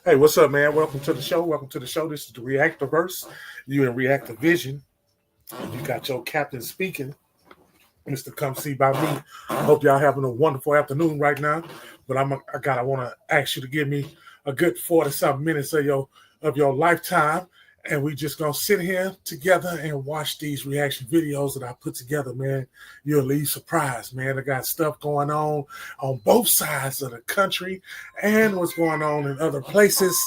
Hey, what's up, man? Welcome to the show. Welcome to the show. This is the Reactorverse. You in Reactor Vision. You got your captain speaking, Mr. Come See by me. I hope y'all having a wonderful afternoon right now. But I want to ask you to give me a good 40-something minutes of your lifetime, and we just gonna sit here together and watch these reaction videos that I put together, man. You'll leave surprised, man. I got stuff going on both sides of the country and what's going on in other places.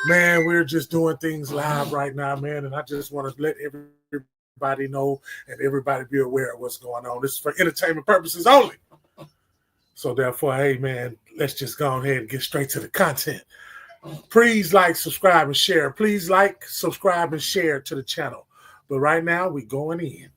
Man, we're just doing things live right now, man, and I just want to let everybody know and everybody be aware of what's going on. This is for entertainment purposes only. So therefore, hey, man, let's just go ahead and get straight to the content. Please like, subscribe, and share. Please like, subscribe, and share to the channel. But right now, we're going in.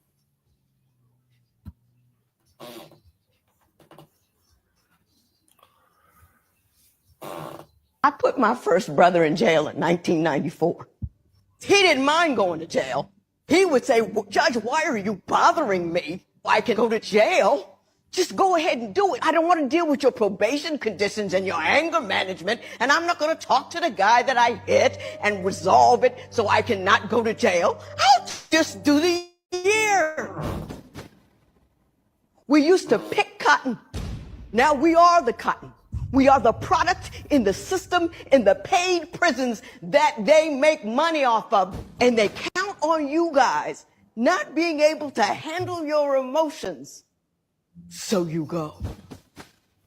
I put my first brother in jail in 1994. He didn't mind going to jail. He would say, Judge, why are you bothering me? I can go to jail. Just go ahead and do it. I don't want to deal with your probation conditions and your anger management, and I'm not going to talk to the guy that I hit and resolve it so I cannot go to jail. I'll just do the year. We used to pick cotton. Now we are the cotton. We are the product in the system, in the paid prisons that they make money off of, and they count on you guys not being able to handle your emotions. So you go.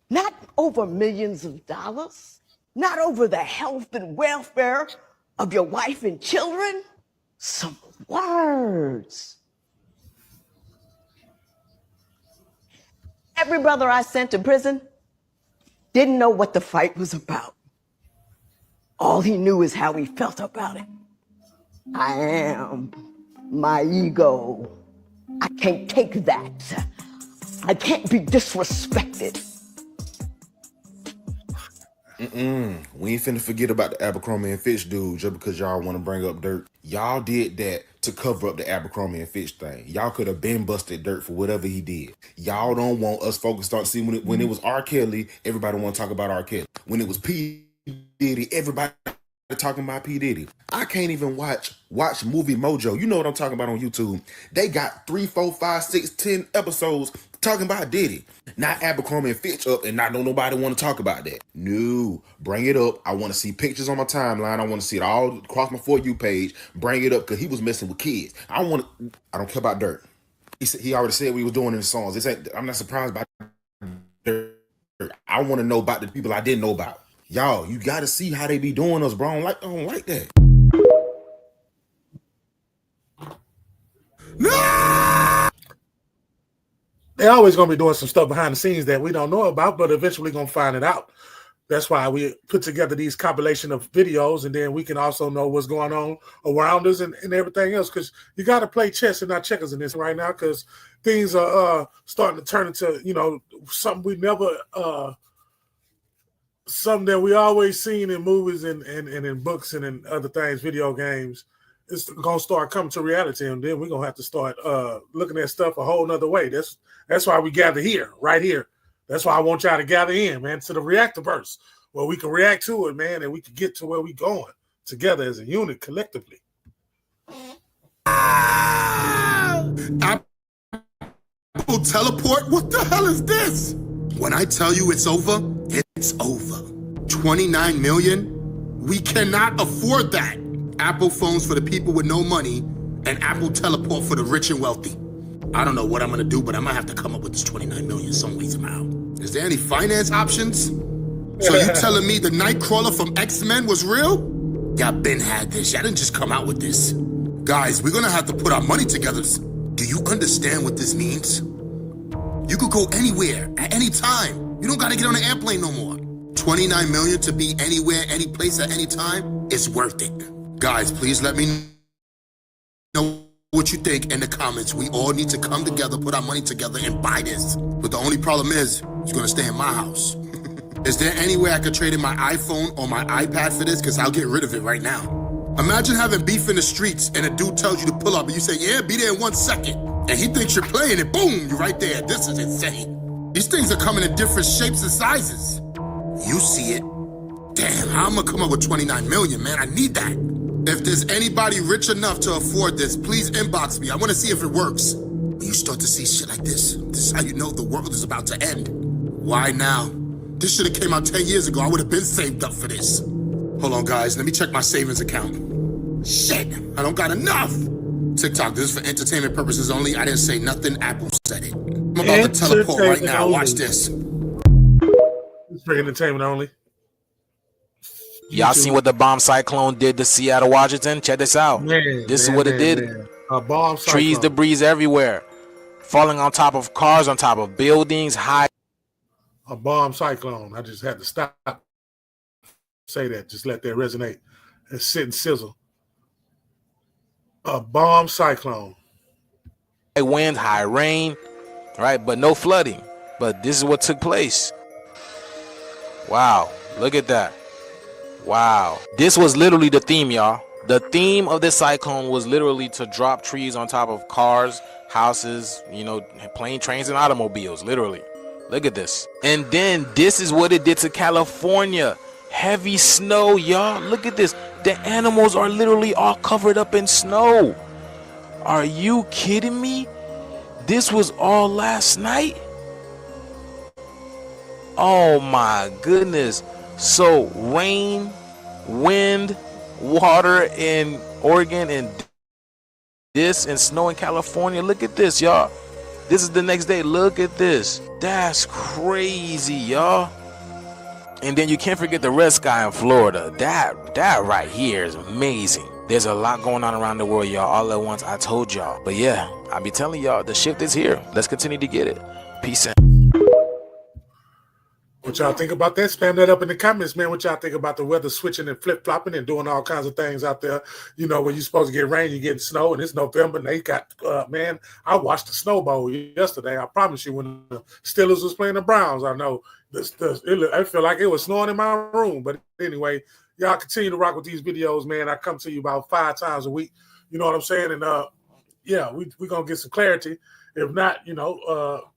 Not over millions of dollars, not over the health and welfare of your wife and children. Some words. Every brother I sent to prison didn't know what the fight was about. All he knew is how he felt about it. I am my ego. I can't take that. I can't be disrespected. We ain't finna forget about the Abercrombie and Fitch dude just because y'all want to bring up dirt. Y'all did that to cover up the Abercrombie and Fitch thing. Y'all could have been busted dirt for whatever he did. Y'all don't want us focused on, see, when it was R. Kelly, everybody want to talk about R. Kelly. When it was P. Diddy, everybody talking about P. Diddy. I can't even watch Movie Mojo. You know what I'm talking about on YouTube. They got 3, 4, 5, 6, 10 episodes talking about Diddy. Not Abercrombie and Fitch up, and not don't want to talk about that. No, bring it up. I want to see pictures on my timeline. I want to see it all across my For You page. Bring it up because he was messing with kids. I don't care about dirt. He already said what he was doing in the songs. I'm not surprised by dirt. I want to know about the people I didn't know about. Y'all, you got to see how they be doing us, bro. I don't like that. No! They're always going to be doing some stuff behind the scenes that we don't know about, but eventually going to find it out. That's why we put together these compilation of videos, and then we can also know what's going on around us and everything else, because you got to play chess and not checkers in this right now, because things are starting to turn into, something we never something that we always seen in movies and in books and in other things, video games. It's going to start coming to reality, and then we're going to have to start looking at stuff a whole nother way. That's why we gather here, right here. That's why I want y'all to gather in, man, to the Reactorverse, where we can react to it, man, and we can get to where we're going together as a unit collectively. Apple teleport? What the hell is this? When I tell you it's over, it's over. 29 million? We cannot afford that. Apple phones for the people with no money, and Apple teleport for the rich and wealthy. I don't know what I'm gonna do, but I might have to come up with this 29 million some way somehow. Is there any finance options? So you telling me the Nightcrawler from X-Men was real? Y'all been had this. Y'all didn't just come out with this. Guys, we're gonna have to put our money together. Do you understand what this means? You could go anywhere, at any time. You don't gotta get on an airplane no more. 29 million to be anywhere, any place, at any time is worth it. Guys, please let me know what you think in the comments. We all need to come together, put our money together, and buy this. But the only problem is, it's gonna stay in my house. Is there any way I could trade in my iPhone or my iPad for this? Because I'll get rid of it right now. Imagine having beef in the streets and a dude tells you to pull up and you say, yeah, be there in 1 second. And he thinks you're playing it, boom, you're right there. This is insane. These things are coming in different shapes and sizes. You see it, Damn, how am I gonna come up with 29 million, man? I need that. If there's anybody rich enough to afford this, please inbox me. I wanna see if it works. When you start to see shit like this is how you know the world is about to end. Why now? This should have came out 10 years ago. I would have been saved up for this. Hold on, guys. Let me check my savings account. Shit, I don't got enough. TikTok, this is for entertainment purposes only. I didn't say nothing. Apple said it. I'm about to teleport right now. Watch this. It's for entertainment only. Y'all seen what the bomb cyclone did to Seattle, Washington? Check this out. This is what it did. A bomb cyclone. Trees, debris everywhere. Falling on top of cars, on top of buildings, high. A bomb cyclone. I just had to stop. Say that. Just let that resonate and sit and sizzle. A bomb cyclone. High wind, high rain, right? But no flooding. But this is what took place. Wow. Look at that. Wow. This was literally the theme, y'all. The theme of this cyclone was literally to drop trees on top of cars, houses, you know, plane, trains, and automobiles, literally. Look at this. And then this is what it did to California. Heavy snow, y'all. Look at this. The animals are literally all covered up in snow. Are you kidding me? This was all last night? Oh my goodness. So rain, wind, water in Oregon, and this and snow in California. Look at this, y'all. This is the next day. Look at this. That's crazy, y'all. And then you can't forget the red sky in Florida. That right here is amazing. There's a lot going on around the world, y'all, all at once. I told y'all. But yeah, I be telling y'all, the shift is here. Let's continue to get it. Peace out. What y'all think about that? Spam that up in the comments, man. What y'all think about the weather switching and flip-flopping and doing all kinds of things out there? You know, when you're supposed to get rain, you're getting snow, and it's November, and they got, man, I watched the Snow Bowl yesterday. I promise you, when the Steelers was playing the Browns, I know I feel like it was snowing in my room. But anyway, y'all continue to rock with these videos, man. I come to you about 5 times a week. You know what I'm saying? And, yeah, we're going to get some clarity. If not, you know,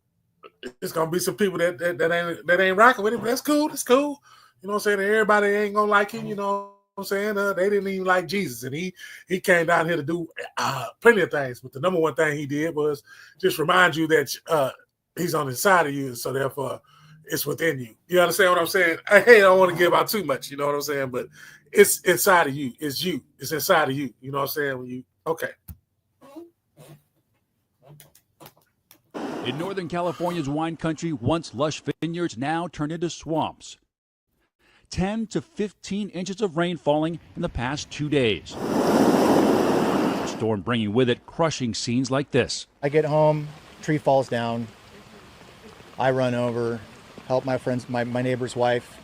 it's gonna be some people that ain't rocking with it, but that's cool. That's cool. You know what I'm saying? Everybody ain't gonna like him. You know what I'm saying? They didn't even like Jesus, and he came down here to do plenty of things. But the number one thing he did was just remind you that he's on the inside of you, so therefore it's within you. You understand what I'm saying? I don't want to give out too much. You know what I'm saying? But it's inside of you. It's you. It's inside of you. You know what I'm saying? When you okay. In Northern California's wine country, once lush vineyards now turned into swamps. 10 to 15 inches of rain falling in the past 2 days. The storm bringing with it crushing scenes like this. I get home, tree falls down. I run over, help my friends, my neighbor's wife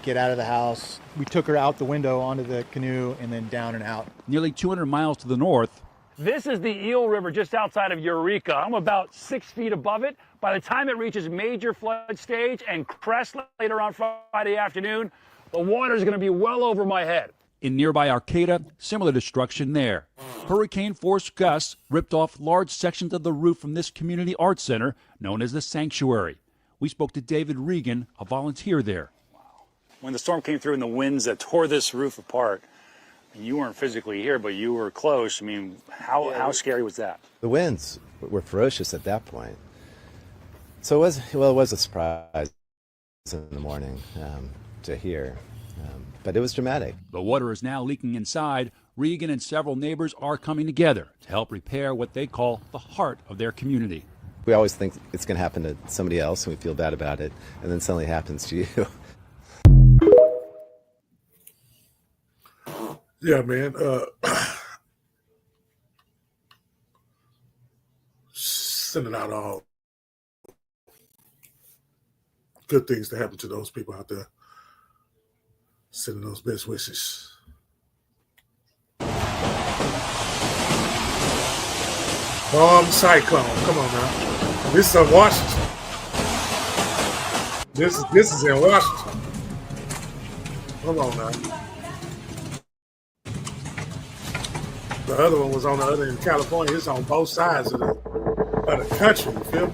get out of the house. We took her out the window onto the canoe and then down and out. Nearly 200 miles to the north. This is the Eel River just outside of Eureka. I'm about 6 feet above it. By the time it reaches major flood stage and crest later on Friday afternoon, the water is going to be well over my head. In nearby Arcata, similar destruction there. Hurricane-force gusts ripped off large sections of the roof from this community arts center known as the Sanctuary. We spoke to David Regan, a volunteer there. When the storm came through and the winds that tore this roof apart, you weren't physically here, but you were close. I mean, how scary was that? The winds were ferocious at that point. So it was a surprise in the morning to hear, but it was dramatic. The water is now leaking inside. Regan and several neighbors are coming together to help repair what they call the heart of their community. We always think it's going to happen to somebody else, and we feel bad about it, and then suddenly it happens to you. Yeah, man. Sending out all good things to happen to those people out there. Sending those best wishes. Bomb cyclone. Come on now. This is in Washington. This is in Washington. Come on now. The other one was on the other in California. It's on both sides of the country. You feel me?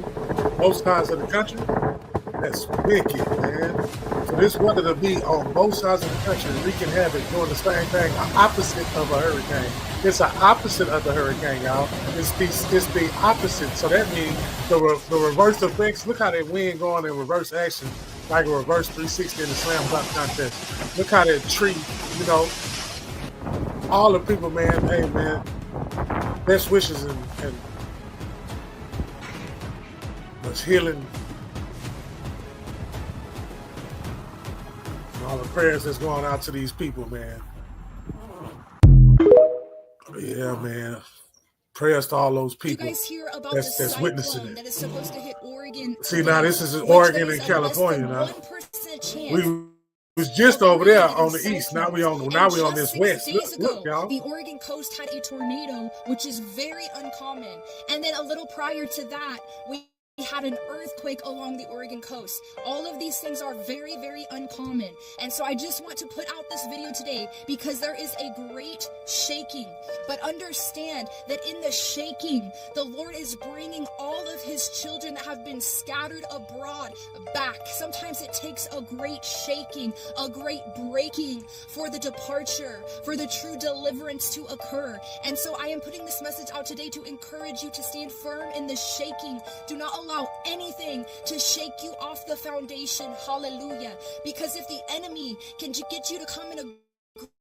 Both sides of the country. That's wicked, man. For this weather to be on both sides of the country wreaking havoc, doing the same thing, opposite of a hurricane. It's an opposite of the hurricane, y'all. It's the opposite. So that means the reverse effects. Look how that wind going in reverse action, like a reverse 360 in the slam dunk contest. Look how that tree, you know, all the people, man, hey, man, best wishes and much healing. All the prayers that's going out to these people, man. Yeah, man. Prayers to all those people you guys hear about that's witnessing it. That is supposed to hit Oregon. See, now this is Oregon and California. Now we was just over there on the east. Now we on this west. Look, y'all. The Oregon coast had a tornado, which is very uncommon. And then a little prior to that, we had an earthquake along the Oregon coast. All of these things are very, very uncommon. And so I just want to put out this video today because there is a great shaking. But understand that in the shaking, the Lord is bringing all of his children that have been scattered abroad back. Sometimes it takes a great shaking, a great breaking for the departure, for the true deliverance to occur. And so I am putting this message out today to encourage you to stand firm in the shaking. Do not allow anything to shake you off the foundation. Hallelujah. Because if the enemy can get you to come in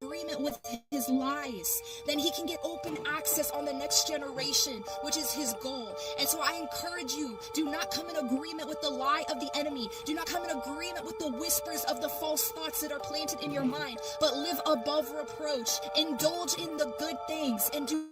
agreement with his lies, then he can get open access on the next generation, which is his goal. And so I encourage you, do not come in agreement with the lie of the enemy. Do not come in agreement with the whispers of the false thoughts that are planted in your mind, but live above reproach. Indulge in the good things and do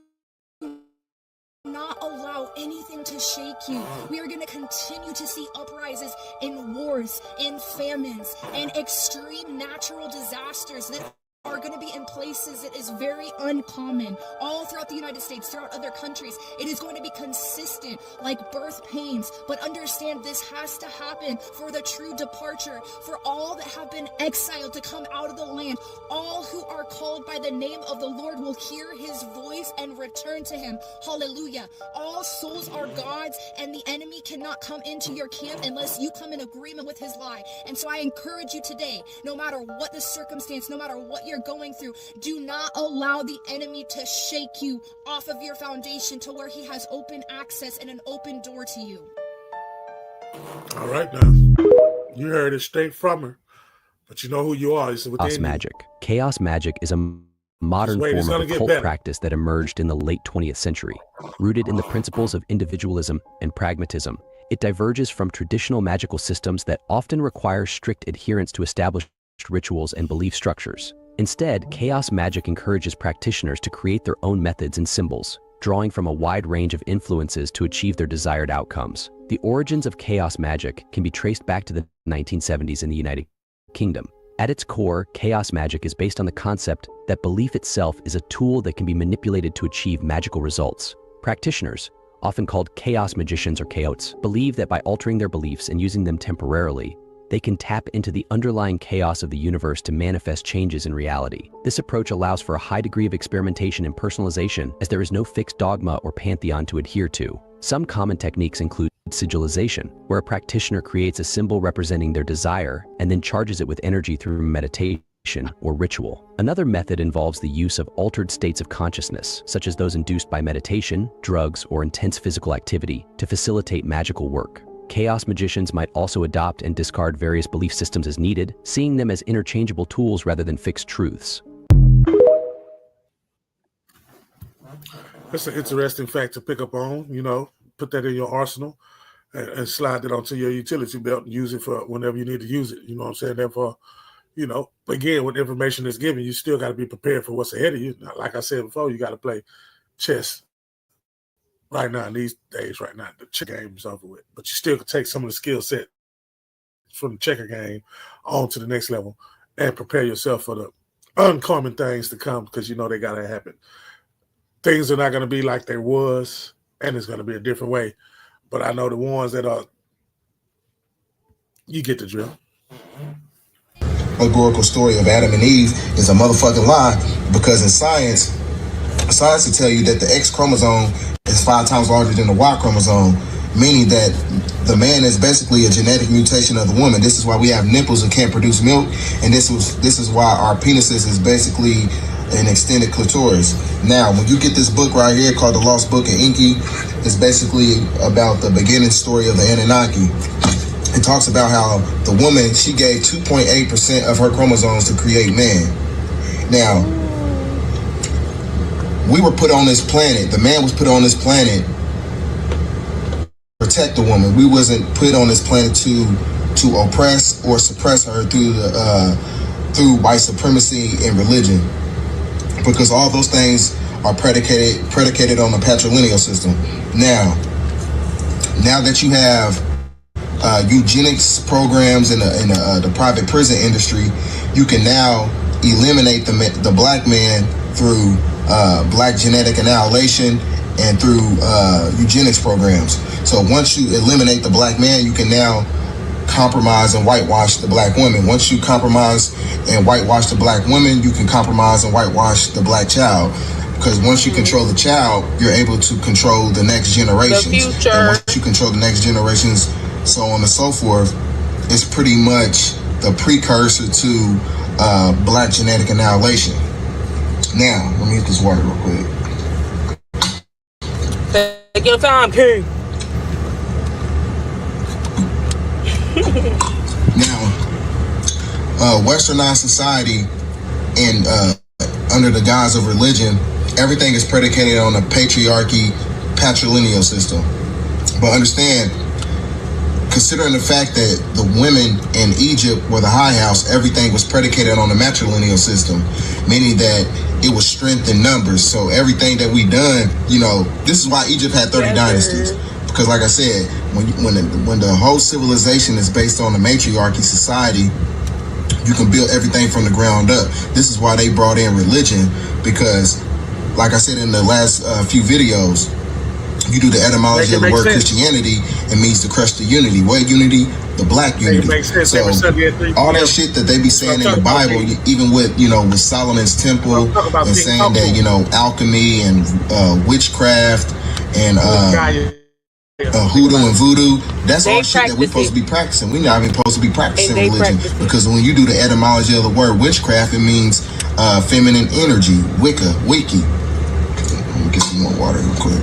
not allow anything to shake you. We are going to continue to see uprises in wars, in famines, and extreme natural disasters that are going to be in places that is very uncommon all throughout the United States, throughout other countries. It is going to be consistent like birth pains, but understand this has to happen for the true departure, for all that have been exiled to come out of the land. All who are called by the name of the Lord will hear his voice and return to him. Hallelujah. All souls are God's, and the enemy cannot come into your camp unless you come in agreement with his lie. And so I encourage you today, no matter what the circumstance, no matter what you're going through, do not allow the enemy to shake you off of your foundation to where he has open access and an open door to you. All right, now you heard it straight from her, but you know who you are. It's Chaos magic. Chaos magic is a modern form of occult practice that emerged in the late 20th century. Rooted in the principles of individualism and pragmatism, it diverges from traditional magical systems that often require strict adherence to established rituals and belief structures. Instead, chaos magic encourages practitioners to create their own methods and symbols, drawing from a wide range of influences to achieve their desired outcomes. The origins of chaos magic can be traced back to the 1970s in the United Kingdom. At its core, chaos magic is based on the concept that belief itself is a tool that can be manipulated to achieve magical results. Practitioners, often called chaos magicians or chaotes, believe that by altering their beliefs and using them temporarily, they can tap into the underlying chaos of the universe to manifest changes in reality. This approach allows for a high degree of experimentation and personalization, as there is no fixed dogma or pantheon to adhere to. Some common techniques include sigilization, where a practitioner creates a symbol representing their desire and then charges it with energy through meditation or ritual. Another method involves the use of altered states of consciousness, such as those induced by meditation, drugs, or intense physical activity, to facilitate magical work. Chaos magicians might also adopt and discard various belief systems as needed, seeing them as interchangeable tools rather than fixed truths. That's an interesting fact to pick up on, you know, put that in your arsenal and slide it onto your utility belt and use it for whenever you need to use it. You know what I'm saying? Therefore, you know, again, with information that's given, you still got to be prepared for what's ahead of you. Now, like I said before, you got to play chess. Right now, in these days, right now, the checker game is over with. But you still can take some of the skill set from the checker game on to the next level and prepare yourself for the uncommon things to come, because you know they got to happen. Things are not going to be like they was, and it's going to be a different way. But I know the ones that are, you get the drill. Allegorical story of Adam and Eve is a motherfucking lie, because in science will tell you that the X chromosome is 5 times larger than the Y chromosome. meaning that the man is basically a genetic mutation of the woman. This is why we have nipples and can't produce milk, and this is why our penises is basically an extended clitoris. Now, when you get this book right here called The Lost Book of Enki, it's basically about the beginning story of the Anunnaki. It talks about how the woman, she gave 2.8% of her chromosomes to create man. Now, we were put on this planet, the man was put on this planet to protect the woman. We wasn't put on this planet to oppress or suppress her through white supremacy and religion, because all those things are predicated on the patrilineal system. Now that you have eugenics programs in the private prison industry, you can now eliminate the black man through black genetic annihilation and through eugenics programs. So once you eliminate the black man, you can now compromise and whitewash the black woman. Once you compromise and whitewash the black woman, you can compromise and whitewash the black child. Because once you control the child, you're able to control the next generations. The future. And once you control the next generations, so on and so forth, it's pretty much the precursor to black genetic annihilation. Now, let me get this water real quick. Take your time, King. Now, westernized society and under the guise of religion, everything is predicated on a patriarchy, patrilineal system. But understand, considering the fact that the women in Egypt were the high house, everything was predicated on the matrilineal system, meaning that it was strength in numbers. So everything that we done, this is why Egypt had 30 dynasties. Because like I said, when the whole civilization is based on a matriarchy society, you can build everything from the ground up. This is why they brought in religion, because like I said in the last few videos, you do the etymology of the word Christianity, it means to crush the unity. What unity? The black unity. So all that shit that they be saying in the Bible, even with with Solomon's temple and saying that alchemy and witchcraft and hoodoo and voodoo, that's all shit that we're supposed to be practicing. We're not even supposed to be practicing religion, because when you do the etymology of the word witchcraft, it means feminine energy, Wicca, wiki. Let me get some more water real quick.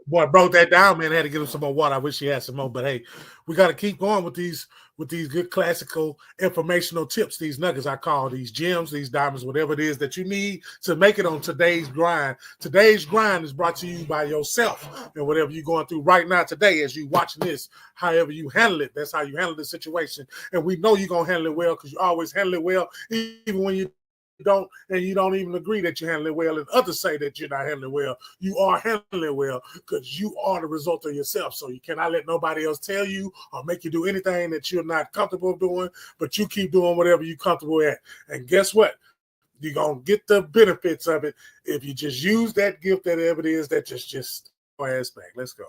Boy, broke that down, man. I had to give him some more water. I wish he had some more, but hey, we got to keep going with these good classical informational tips, these nuggets I call, these gems, these diamonds, whatever it is that you need to make it on today's grind. Today's grind is brought to you by yourself, and whatever you're going through right now today as you watching this, however you handle it, that's how you handle the situation. And we know you're going to handle it well, because you always handle it well, even when you don't, and you don't even agree that you handle it well, and others say that you're not handling well. You are handling it well, because you are the result of yourself. So you cannot let nobody else tell you or make you do anything that you're not comfortable doing, but you keep doing whatever you're comfortable at. And guess what? You're going to get the benefits of it if you just use that gift, that whatever it is that just ass back. Let's go.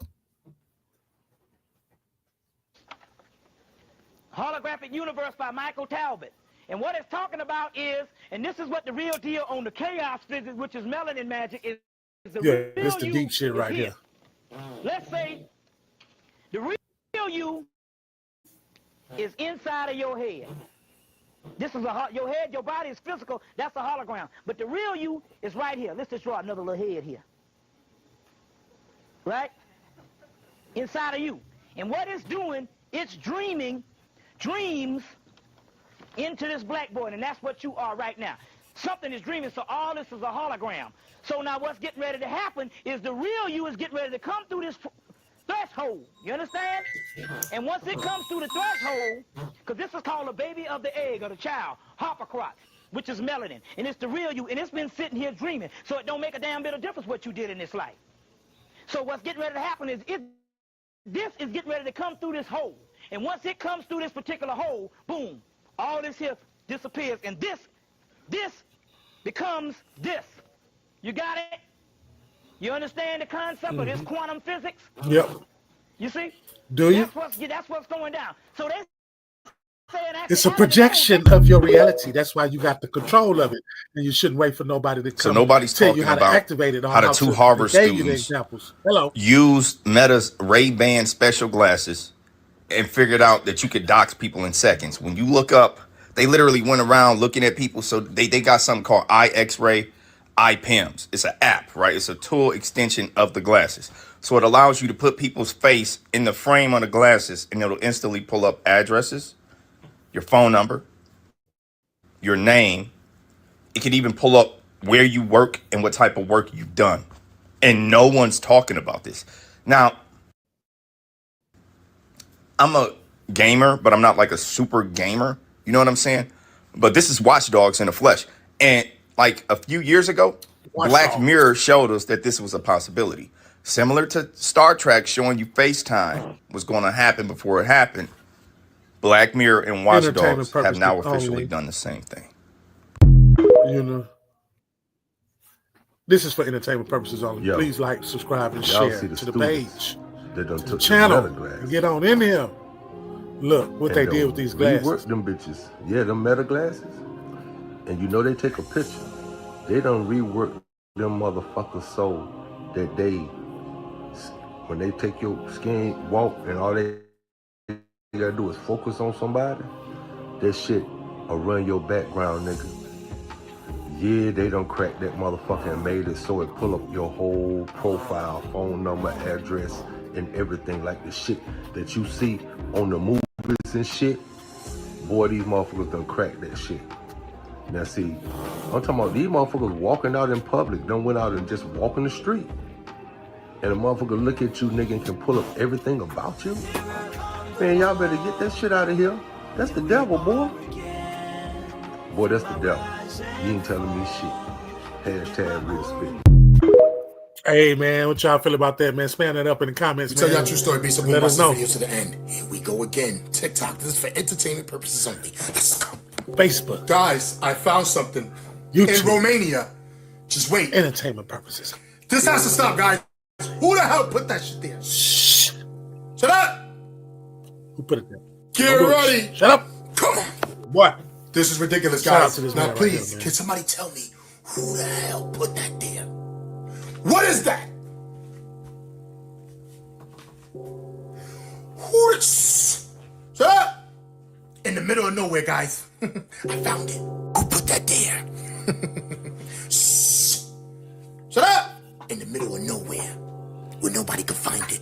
Holographic Universe by Michael Talbot. And what it's talking about is, and this is what the real deal on the chaos physics, which is melanin magic, is the real this the deep shit right here. Let's say the real you is inside of your head. This is your head, your body is physical, that's a hologram. But the real you is right here. Let's just draw another little head here. Right? Inside of you. And what it's doing, it's dreaming dreams into this blackboard, and that's what you are right now. Something is dreaming, so all this is a hologram. So now what's getting ready to happen is the real you is getting ready to come through this threshold. You understand? And once it comes through the threshold, because this is called a baby of the egg of the child, Harpocrot, which is melanin, and it's the real you, and it's been sitting here dreaming, so it don't make a damn bit of difference what you did in this life. So what's getting ready to happen is this is getting ready to come through this hole, and once it comes through this particular hole, boom, all this here disappears, and this becomes this. You got it? You understand the concept of this quantum physics? Yep. You see? Do you? That's what's going down. So they saying It's a projection of your reality. That's why you got the control of it, and you shouldn't wait for nobody to come. So nobody's tell you talking how to about activate it. how the two Harvard gave you the students examples. Hello. used Meta's Ray-Ban special glasses and figured out that you could dox people in seconds. When you look up, they literally went around looking at people. So they got something called iX-ray, iPIMS. It's an app, right? It's a tool extension of the glasses. So it allows you to put people's face in the frame of the glasses, and it'll instantly pull up addresses, your phone number, your name. It can even pull up where you work and what type of work you've done. And no one's talking about this. Now, I'm a gamer, but I'm not like a super gamer. You know what I'm saying? But this is Watch Dogs in the flesh. And like a few years ago, Black Mirror showed us that this was a possibility. Similar to Star Trek showing you FaceTime was going to happen before it happened. Black Mirror and Watch Dogs have now officially done the same thing. You know, this is for entertainment purposes only. Yo, please like, subscribe, and y'all share see the to the students page, that done to the took channel, the meta and get on in here. Look what they did with these glasses. Rework them bitches. Yeah, them meta glasses. And you know they take a picture. They done rework them motherfuckers so that they, when they take your skin walk and all they gotta do is focus on somebody, that shit will run your background, nigga. Yeah, they done cracked that motherfucker and made it so it pull up your whole profile, phone number, address, and everything like the shit that you see on the movies and shit. Boy, these motherfuckers done cracked that shit. Now see, I'm talking about these motherfuckers walking out in public, done went out and just walking the street. And a motherfucker look at you, nigga, and can pull up everything about you. Man, y'all better get that shit out of here. That's the devil, boy. Boy, that's the devil. You ain't telling me shit. Hashtag real spit. Hey, man, what y'all feel about that, man? Spam that up in the comments, Tell man. y'all true story based on Let us know. video to the end. Here we go again. TikTok. This is for entertainment purposes only. Let's go. Facebook. Guys, I found something. YouTube. In Romania. Just wait. Entertainment purposes. This has to stop, guys. Who the hell put that shit there? Shh. Shut up. Who put it there? Get ready. Shut up. Come on. What? This is ridiculous, Shout out guys. to this Now, man please, right here, can somebody tell me who the hell put that there? What is that? Who is... Shut up. In the middle of nowhere, guys. I found it. Who put that there? Shh. Shut up. In the middle of nowhere, where nobody could find it.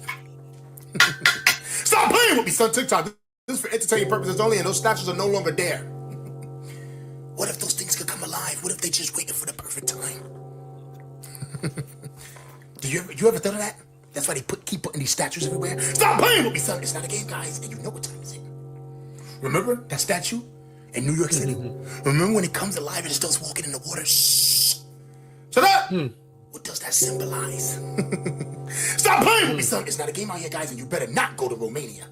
Stop playing with me, son. TikTok. This is for entertainment purposes only, and those statues are no longer there. What if those things could come alive? What if they just waited for the perfect time? You ever thought of that? That's why they keep putting these statues everywhere. Stop playing with me, son. It's not a game, guys, and you know what time is it. Remember that statue in New York City? Remember when it comes alive and it starts walking in the water? Shh. Shut up. What does that symbolize? Stop playing with me, son. It's not a game out here, guys, and you better not go to Romania.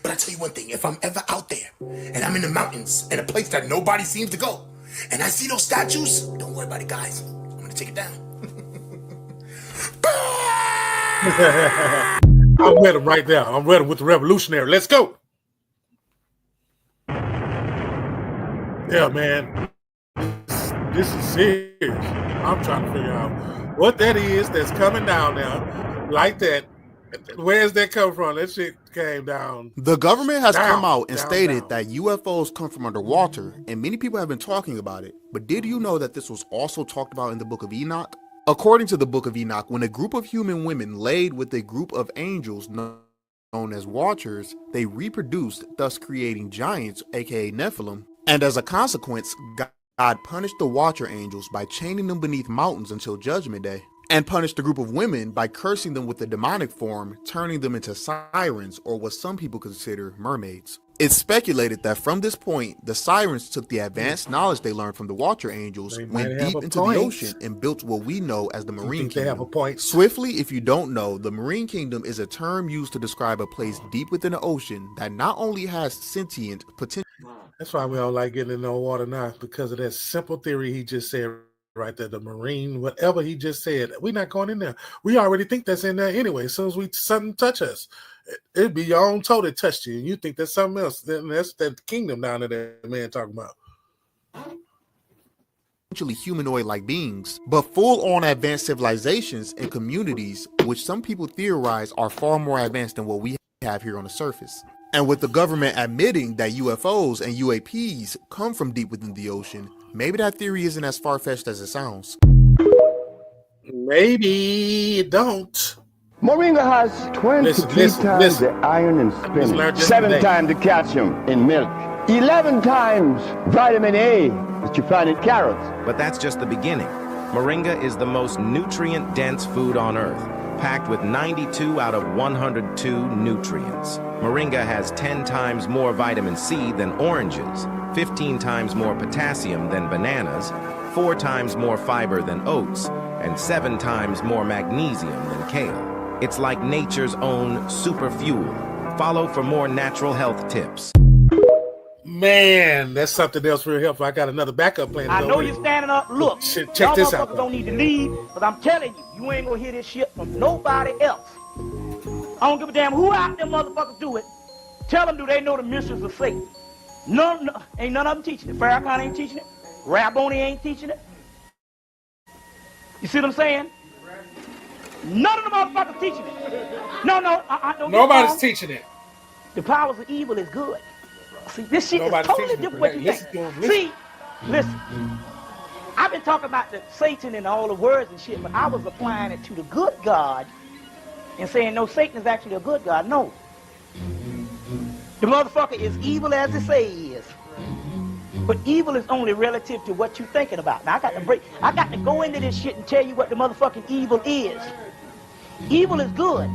But I tell you one thing, if I'm ever out there and I'm in the mountains in a place that nobody seems to go, and I see those statues, don't worry about it, guys. I'm gonna take it down. I'm with him right now. I'm with him with the revolutionary. Let's go. Yeah, man. This is serious. I'm trying to figure out what that is that's coming down now like that. Where's that come from? That shit came down. The government has come out and down, stated that UFOs come from underwater, and many people have been talking about it. But did you know that this was also talked about in the Book of Enoch? According to the Book of Enoch, when a group of human women laid with a group of angels known as Watchers, they reproduced, thus creating giants, aka Nephilim. And as a consequence, God punished the Watcher angels by chaining them beneath mountains until Judgment Day, and punished a group of women by cursing them with the demonic form, turning them into sirens, or what some people consider mermaids. It's speculated that from this point, the sirens took the advanced knowledge they learned from the Watcher angels, went deep into the ocean, and built what we know as the Marine Kingdom. They have a point. Swiftly, if you don't know, the Marine Kingdom is a term used to describe a place deep within the ocean that not only has sentient potential. That's why we don't like getting in no water now, because of that simple theory he just said right there, the Marine, whatever he just said. We're not going in there. We already think that's in there anyway. As soon as something touch us, it'd be your own toe that touched you, and you think that's something else. Then that's that kingdom down there that man talking about. Humanoid-like beings, but full-on advanced civilizations and communities, which some people theorize are far more advanced than what we have here on the surface. And with the government admitting that UFOs and UAPs come from deep within the ocean, maybe that theory isn't as far-fetched as it sounds. Maybe it don't. Moringa has 23 times the iron in spinach, 7 times the calcium in milk, 11 times vitamin A that you find in carrots. But that's just the beginning. Moringa is the most nutrient-dense food on Earth, packed with 92 out of 102 nutrients. Moringa has 10 times more vitamin C than oranges, 15 times more potassium than bananas, 4 times more fiber than oats, and 7 times more magnesium than kale. It's like nature's own super fuel. Follow for more natural health tips. Man, that's something else real helpful. I got another backup plan. I know you're standing up. Look, check this out. Y'all motherfuckers don't need to leave, but I'm telling you, you ain't gonna hear this shit from nobody else. I don't give a damn who out there motherfuckers do it. Tell them, do they know the mysteries of Satan? No, ain't none of them teaching it. Farrakhan ain't teaching it. Raboni ain't teaching it. You see what I'm saying? None of the motherfuckers teaching it. No, don't nobody's teaching it. The powers of evil is good. See, this shit is totally different what you think. See, listen. I've been talking about the Satan and all the words and shit, but I was applying it to the good God and saying, no, Satan is actually a good God. No. The motherfucker is evil as they say he is. But evil is only relative to what you're thinking about. Now, I got to go into this shit and tell you what the motherfucking evil is. Evil is good.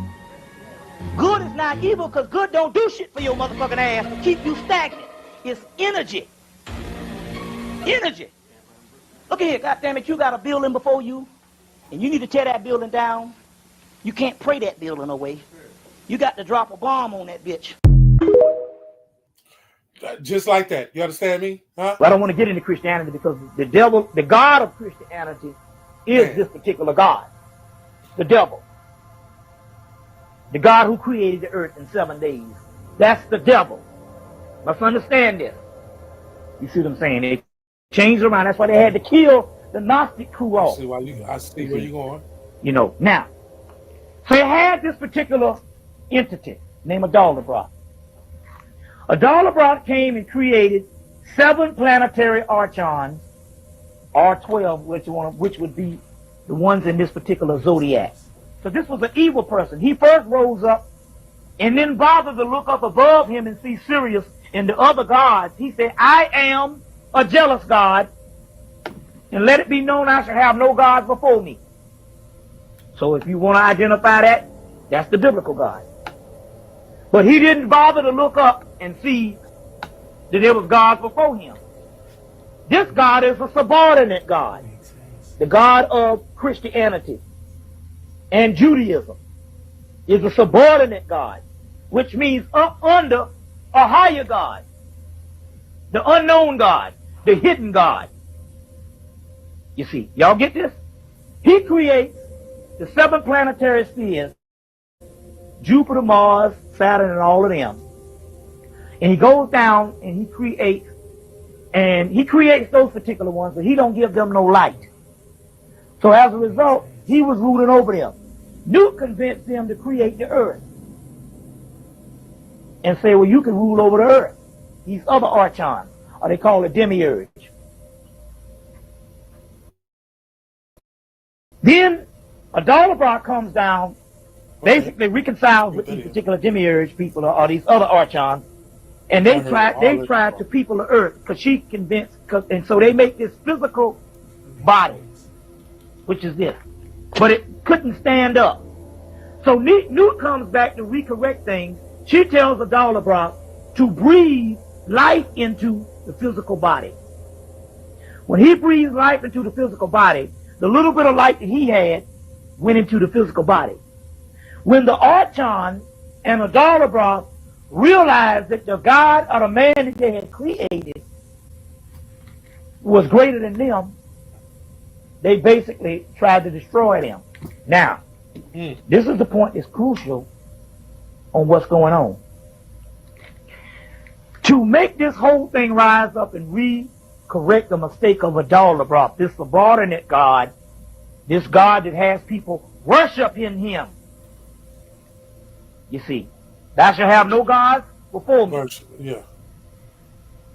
Good is not evil because good don't do shit for your motherfucking ass to keep you stagnant. It's energy. Energy. Look at here, goddammit, you got a building before you, and you need to tear that building down. You can't pray that building away. You got to drop a bomb on that bitch. Just like that. You understand me? Huh? Well, I don't want to get into Christianity because the devil, the God of Christianity, is this particular God. The devil. The God who created the earth in 7 days. That's the devil. Must understand this. You see what I'm saying? They changed around. That's why they had to kill the Gnostic crew off. I see where you're going. You know, now. So they had this particular entity named Adalabra. Adalabra came and created 7 planetary archons, R12, which would be the ones in this particular zodiac. So this was an evil person. He first rose up and then bothered to look up above him and see Sirius and the other gods. He said, I am a jealous God, and let it be known I shall have no gods before me. So if you want to identify that, that's the biblical God. But he didn't bother to look up and see that there was gods before him. This God is a subordinate God, the God of Christianity. And Judaism is a subordinate God, which means up under a higher God, the unknown God, the hidden God. You see, y'all get this? He creates the 7 planetary spheres, Jupiter, Mars, Saturn, and all of them. And he goes down and he creates those particular ones, but he don't give them no light. So as a result, he was ruling over them. Newt convinced them to create the earth and say, well, you can rule over the earth. These other archons, or they call it demiurge. Then Adalabra comes down, basically reconciles with these particular demiurge people or these other archons, and they try to people the earth because she convinced, and so they make this physical body, which is this. But it couldn't stand up. So Newt comes back to recorrect things. She tells Adalabra to breathe life into the physical body. When he breathed life into the physical body, the little bit of light that he had went into the physical body. When the Archon and Adalabra realized that the God or the man that they had created was greater than them, they basically tried to destroy them. Now, this is the point that's crucial on what's going on. To make this whole thing rise up and correct the mistake of Adalabroth, this subordinate God, this God that has people worship in him. You see, thou shalt have no gods before me. Yeah.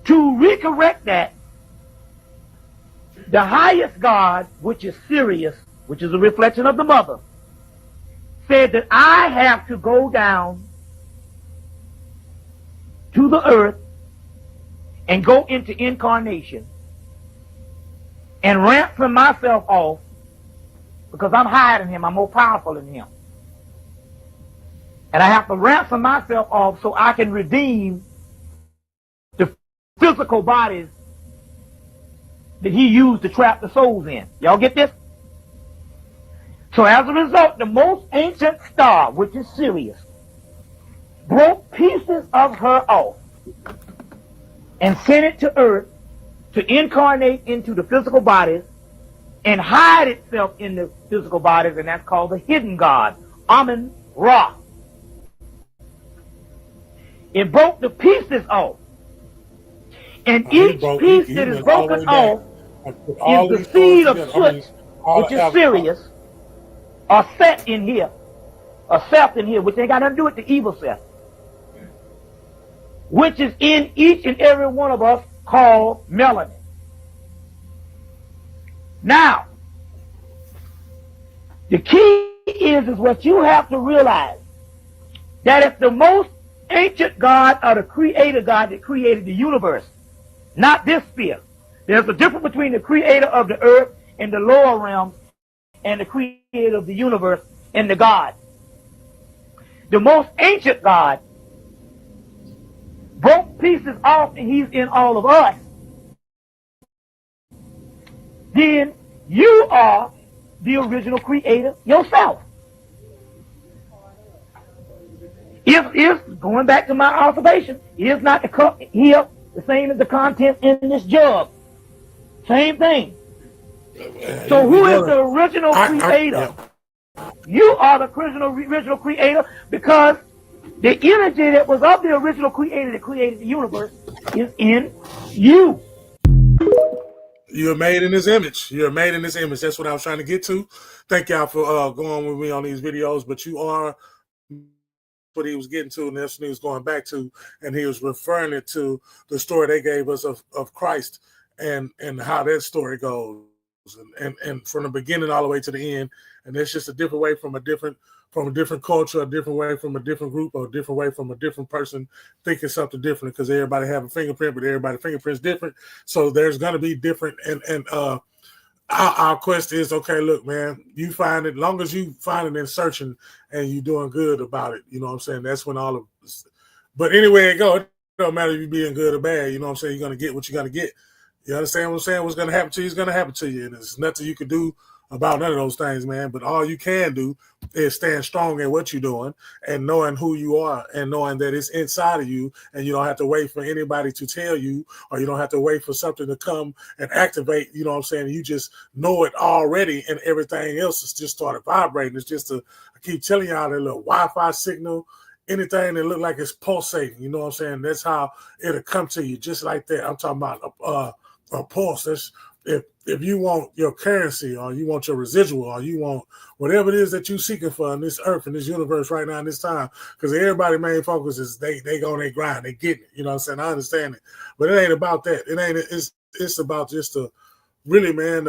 To recorrect that, the highest God, which is Sirius, which is a reflection of the mother, said that I have to go down to the earth and go into incarnation and ransom myself off because I'm higher than him, I'm more powerful than him. And I have to ransom myself off so I can redeem the physical bodies that he used to trap the souls in. Y'all get this? So as a result, the most ancient star, which is Sirius, broke pieces of her off and sent it to earth to incarnate into the physical bodies and hide itself in the physical bodies, and that's called the hidden God, Amun-Ra. It broke the pieces off. And each piece that is broken off is the seed of soot, which is Sirius, or Set in here, or Seth in here, which ain't got nothing to do with the evil Seth, which is in each and every one of us called melanin. Now, the key is what you have to realize, that if the most ancient God or the creator God that created the universe, not this sphere. There's a difference between the creator of the earth and the lower realms and the creator of the universe and the God. The most ancient God broke pieces off and he's in all of us. Then you are the original creator yourself. If going back to my observation, is not the cup here the same as the content in this jug? Same thing. So who is the original creator? You are the original creator, because the energy that was of the original creator that created the universe is in you. You're made in his image. You're made in his image. That's what I was trying to get to. Thank y'all for going with me on these videos. But you are what he was getting to, and that's what he was going back to. And he was referring it to the story they gave us of Christ and how that story goes. And from the beginning all the way to the end. And it's just a different way from a different culture, a different way from a different group, or a different way from a different person thinking something different, because everybody have a fingerprint, but everybody's fingerprint's different. So there's going to be different. And our quest is, okay, look, man, you find it, long as you find it in searching and you doing good about it, you know what I'm saying? That's when all of this. But anyway it goes, it don't matter if you're being good or bad, you know what I'm saying? You're going to get what you got to get. You understand what I'm saying? What's going to happen to you is going to happen to you. And there's nothing you can do about none of those things, man. But all you can do is stand strong in what you're doing and knowing who you are and knowing that it's inside of you, and you don't have to wait for anybody to tell you, or you don't have to wait for something to come and activate, you know what I'm saying? You just know it already, and everything else has just started vibrating. It's just I keep telling y'all, that little Wi-Fi signal, anything that look like it's pulsating, you know what I'm saying? That's how it'll come to you, just like that. I'm talking about a pulse. That's if you want your currency, or you want your residual, or you want whatever it is that you're seeking for in this earth, in this universe right now, in this time, because everybody's main focus is they go on their grind, they getting it. You know what I'm saying? I understand it, but it ain't about that. It ain't. It's about just really, man.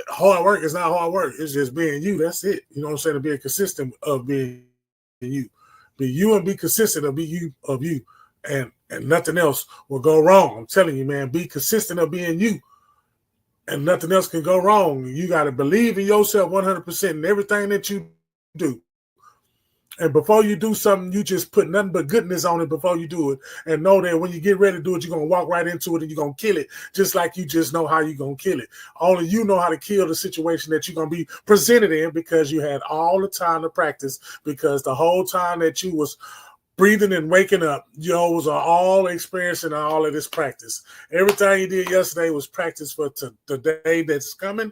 Hard work is not hard work. It's just being you. That's it. You know what I'm saying? To be consistent of being you, be you, and be consistent of be you of you, and nothing else will go wrong. I'm telling you, man. Be consistent of being you. And nothing else can go wrong. You got to believe in yourself 100% in everything that you do. And before you do something, you just put nothing but goodness on it before you do it. And know that when you get ready to do it, you're going to walk right into it and you're going to kill it, just like you just know how you're going to kill it. Only you know how to kill the situation that you're going to be presented in, because you had all the time to practice, because the whole time that you was breathing and waking up, you was all experiencing all of this practice. Everything you did yesterday was practice for the day that's coming.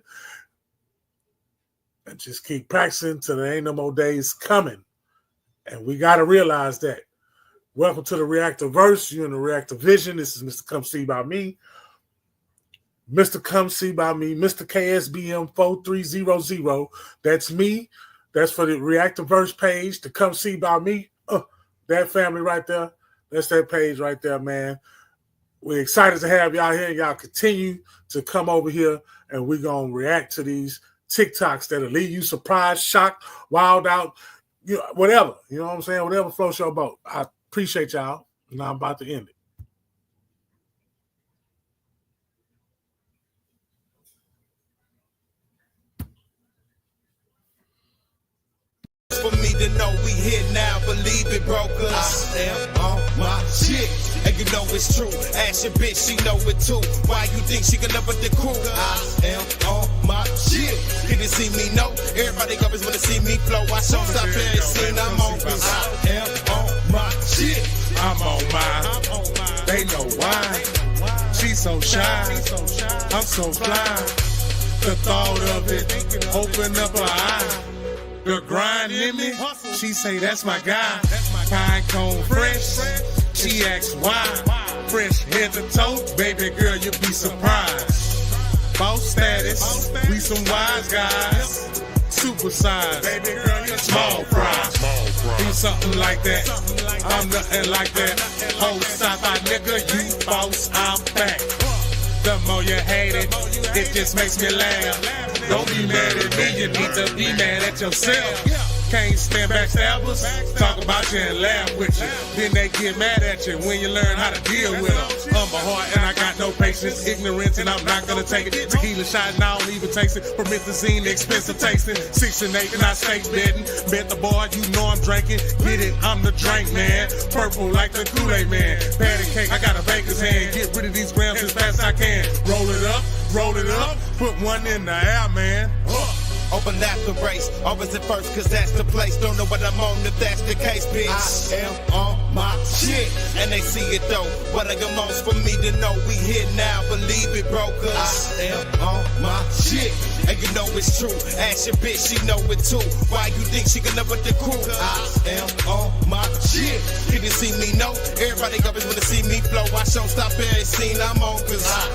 And just keep practicing till there ain't no more days coming. And we got to realize that. Welcome to the Reactor Verse. You're in the Reactor Vision. This is Mr. Come See By Me. Mr. Come See By Me, Mr. KSBM 4300. That's me. That's for the Reactor Verse page, to Come See By Me. That family right there. That's that page right there, man. We're excited to have y'all here. Y'all continue to come over here, and we're going to react to these TikToks that'll leave you surprised, shocked, wild out, whatever. You know what I'm saying? Whatever floats your boat. I appreciate y'all. Now I'm about to end it. For me to know we here now, believe it, brokers. I am on my shit, and you know it's true. Ask your bitch, she know it too. Why you think she can live with the crew? I am on my shit. Didn't see me, no. Everybody always wanna see me flow. I show stop every scene I'm on. I am on my shit. I'm on mine. They know why. She's so shy. I'm so fly. The thought of it open up her eye. The grind in me, she say that's my guy. Pine cone fresh, she asks why. Fresh head to toe, baby girl, you'll be surprised. Boss status, we some wise guys. Super size, baby girl, you're small fry. Do something like that, I'm nothing like that. Whole stop by nigga, you boss, I'm back. The more you hate it, it just makes me laugh. Don't be mad at me, you need to be mad at yourself. Can't stand backstabbers, talk about you and laugh with you. Then they get mad at you when you learn how to deal with them. I'm a heart and I got no patience, ignorance and I'm not gonna take it. Tequila shot and I don't even taste it. Promethazine, expensive tasting. 6 and 8 and I stay betting. Bet the boy, you know I'm drinking. Get it, I'm the drink man. Purple like the Kool-Aid man. Patty cake, I got a baker's hand. Get rid of these grams as fast as I can. Roll it up, put one in the air, man. Open that the race, always at first, cause that's the place. Don't know what I'm on if that's the case, bitch. I am on my shit, and they see it though. What I got most for me to know, we here now, believe it, brokers. I am on my shit, and you know it's true. Ask your bitch, she know it too. Why you think she can live with the crew? I am on my shit. You didn't see me, no. Everybody always wanna see me flow. I show stop every scene I'm on, cause I